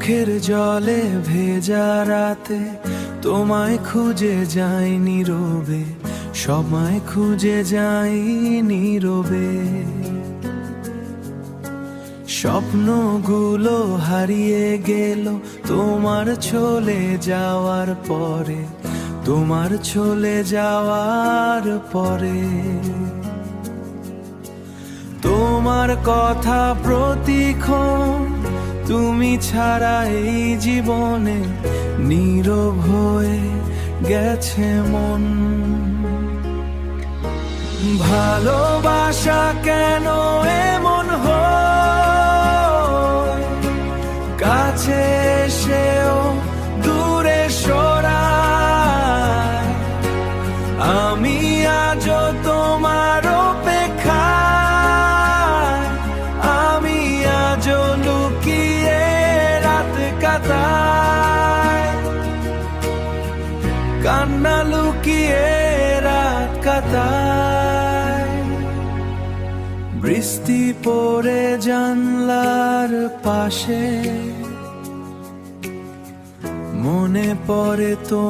চোখের জলে ভেজা রাতে তোমায় খুঁজে যাই নীরবে, সময় খুঁজে যাই নীরবে। স্বপ্নগুলো হারিয়ে গেল তোমার চলে যাওয়ার পরে, তোমার চলে যাওয়ার পরে। তোমার কথা প্রতিক্ষণ, তুমি ছাড়া এই জীবনে নীরব হয়ে গেছে মন। ভালোবাসা কেন এমন হয়, কাছে এসেও দূরে সরায়। আমি আজও তোমার অপেক্ষায়, আমি আজও লুকিয়ে রাত কাটাই, কান্না লুকিয়ে রাত কাটাই। বৃষ্টি পড়ে জানলার পাশে, মনে পড়ে তো